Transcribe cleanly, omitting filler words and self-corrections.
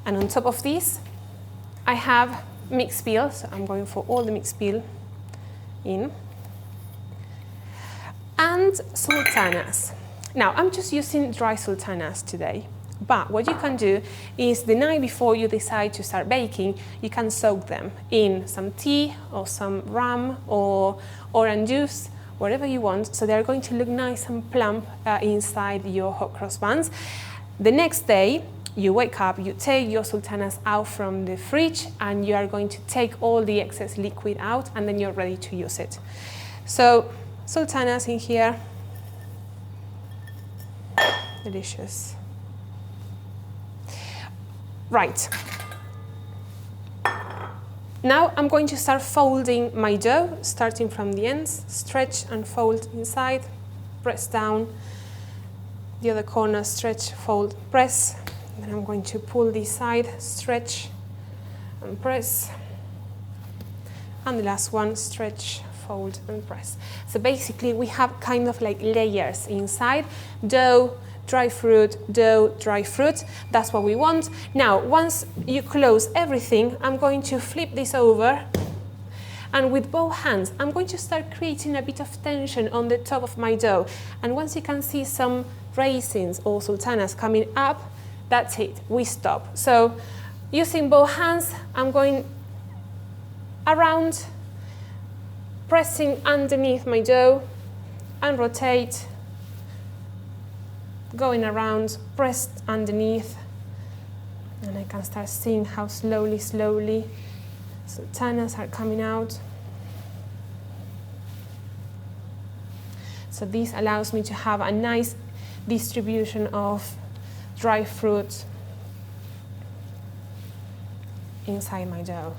And on top of this, I have mixed peel, so I'm going for all the mixed peel in. And sultanas. Now, I'm just using dry sultanas today, but what you can do is the night before you decide to start baking, you can soak them in some tea or some rum or orange juice, whatever you want, so they're going to look nice and plump inside your hot cross buns. The next day, you wake up, you take your sultanas out from the fridge, and you are going to take all the excess liquid out, and then you're ready to use it. So, sultanas in here. Delicious. Right. Now I'm going to start folding my dough, starting from the ends, stretch and fold inside, press down, the other corner, stretch, fold, press. Then I'm going to pull this side, stretch and press. And the last one, stretch, fold and press. So basically we have kind of like layers inside, dough, dry fruit, dough, dry fruit. That's what we want. Now, once you close everything, I'm going to flip this over, and with both hands, I'm going to start creating a bit of tension on the top of my dough. And once you can see some raisins or sultanas coming up, that's it, we stop. So using both hands, I'm going around, pressing underneath my dough and rotate, going around, pressed underneath, and I can start seeing how slowly sultanas are coming out. So this allows me to have a nice distribution of dry fruit inside my dough.